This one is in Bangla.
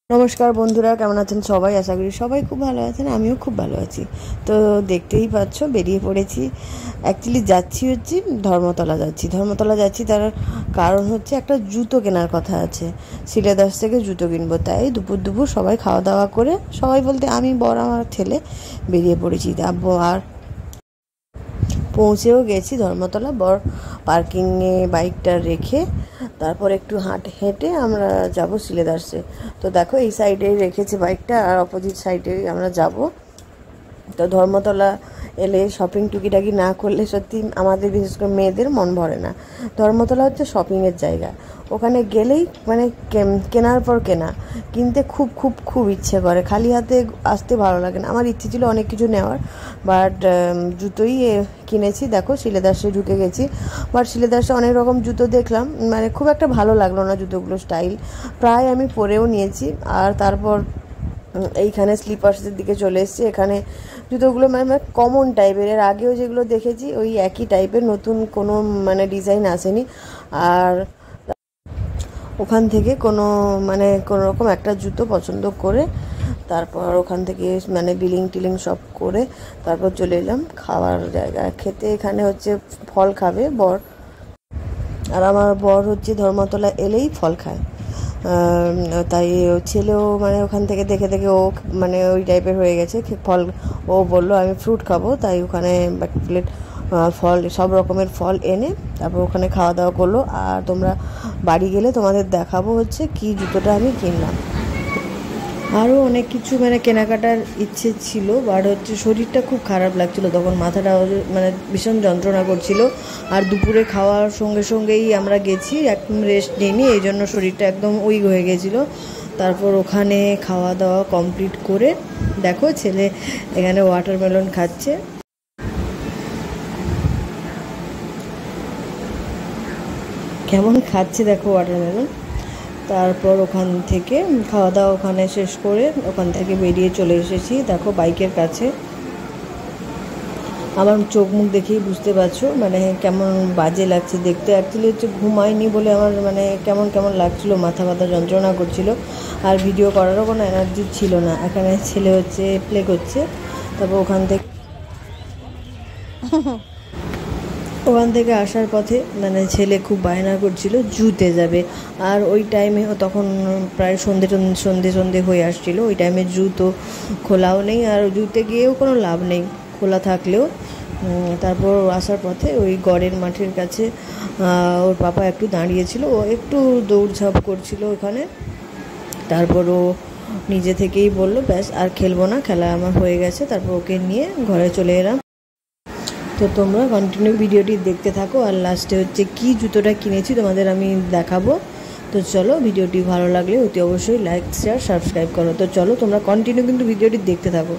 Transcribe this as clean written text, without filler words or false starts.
নমস্কার বন্ধুরা, কেমন আছেন সবাই? আশা করি সবাই খুব ভালো আছেন, আমিও খুব ভালো আছি। তো দেখতেই পাচ্ছ বেরিয়ে পড়েছি। অ্যাকচুয়ালি যাচ্ছি হচ্ছে ধর্মতলা যাচ্ছি। তার কারণ হচ্ছে একটা জুতো কেনার কথা আছে, সিলেদাস থেকে জুতো কিনবো। তাই দুপুর সবাই খাওয়া দাওয়া করে, সবাই বলতে আমি, বর, আমার ছেলে বেরিয়ে পড়েছি। আর পৌঁছেও গেছি ধর্মতলা। বর পার্কিংয়ে বাইকটা রেখে তারপর একটু হেঁটে আমরা যাব সিলেদার্সে। তো দেখো এই সাইডেই রেখেছে বাইকটা, আর অপোজিট সাইডেই আমরা যাব। তো ধর্মতলা এলে শপিং টুকিটাকি না করলে সত্যি আমাদের, বিশেষ করে মেয়েদের, মন ভরে না। ধর্মতলা হচ্ছে শপিংয়ের জায়গা। ওখানে গেলেই মানে কেনার পর কেনা, কিনতে খুব খুব খুব ইচ্ছে করে, খালি হাতে আসতে ভালো লাগে না। আমার ইচ্ছে ছিল অনেক কিছু নেওয়ার, বাট জুতোই কিনেছি। দেখো সিলেদার্সে ঢুকে গেছি, বাট সিলেদার্সে অনেক রকম জুতো দেখলাম, মানে খুব একটা ভালো লাগলো না জুতোগুলো স্টাইল। প্রায় আমি পরেও নিয়েছি। আর তারপর এইখানে স্লিপার্সের দিকে চলে এসেছি। এখানে জুতোগুলো মানে কমন টাইপের, এর আগেও যেগুলো দেখেছি ওই একই টাইপের, নতুন কোনো মানে ডিজাইন আসেনি। আর ওখান থেকে কোনো রকম একটা জুতো পছন্দ করে তারপর ওখান থেকে মানে বিলিং সব করে তারপর চলে এলাম খাওয়ার জায়গায় খেতে। এখানে হচ্ছে ফল খাবে বর, আর আমার বর হচ্ছে ধর্মতলা এলেই ফল খায়। তাই ছেলেও মানে ওখান থেকে দেখে দেখে ও মানে ওই টাইপের হয়ে গেছে ফল। ও বললো আমি ফ্রুট খাবো, তাই ওখানে এক প্লেট ফল, সব রকমের ফল এনে তারপর ওখানে খাওয়া দাওয়া করলো। আর তোমরা বাড়ি গেলে তোমাদের দেখাবো হচ্ছে কি জুতোটা আমি কিনলাম। আরও অনেক কিছু মানে কেনাকাটার ইচ্ছে ছিল, বাট হচ্ছে শরীরটা খুব খারাপ লাগছিলো তখন, মাথাটা মানে ভীষণ যন্ত্রণা করছিল। আর দুপুরে খাওয়ার সঙ্গে সঙ্গেই আমরা গেছি, একদম রেস্ট নিইনি, এই জন্য শরীরটা একদম উইক হয়ে গেছিলো। তারপর ওখানে খাওয়া দাওয়া কমপ্লিট করে দেখো ছেলে এখানে ওয়াটারমেলন খাচ্ছে। কেমন খাচ্ছে দেখো ওয়াটারমেলন। তারপর ওখান থেকে খাওয়া দাওয়া ওখানে শেষ করে ওখান থেকে বেরিয়ে চলে এসেছি দেখো বাইকের কাছে। আমার চোখ মুখ দেখেই বুঝতে পারছো মানে কেমন বাজে লাগছে দেখতে। অ্যাকচুয়ালি হচ্ছে ঘুমাইনি বলে আমার মানে কেমন লাগছিলো, মাথা ব্যথা যন্ত্রণা করছিল, আর ভিডিও করারও কোনো এনার্জি ছিল না। এখানে ছেলে হচ্ছে প্লে করছে। তারপর ওখান থেকে আসার পথে মানে ছেলে খুব বায়না করছিল জুতে যাবে। আর ওই টাইমে তখন প্রায় সন্ধে হয়ে আসছিলো। ওই টাইমে জুতো খোলাও নেই, আর জুতে গিয়েও কোনো লাভ নেই খোলা থাকলেও। তারপর আসার পথে ওই গড়ের মাঠের কাছে ওর পাপা একটু দাঁড়িয়েছিল, ও একটু দৌড়ঝাঁপ করছিল ওখানে। তারপর ও নিজে থেকেই বললো ব্যাস আর খেলবো না, খেলা আমার হয়ে গেছে। তারপর ওকে নিয়ে ঘরে চলে এলাম। তো তোমরা কন্টিনিউ ভিডিওটি দেখতে থাকো, আর লাস্টে হচ্ছে কি জুতোটা কিনেছি তোমাদের আমি দেখাবো। তো চলো, ভিডিওটি ভালো লাগলে অতি অবশ্যই লাইক, শেয়ার, সাবস্ক্রাইব করো। তো চলো তোমরা কন্টিনিউ কিন্তু ভিডিওটি দেখতে থাকো।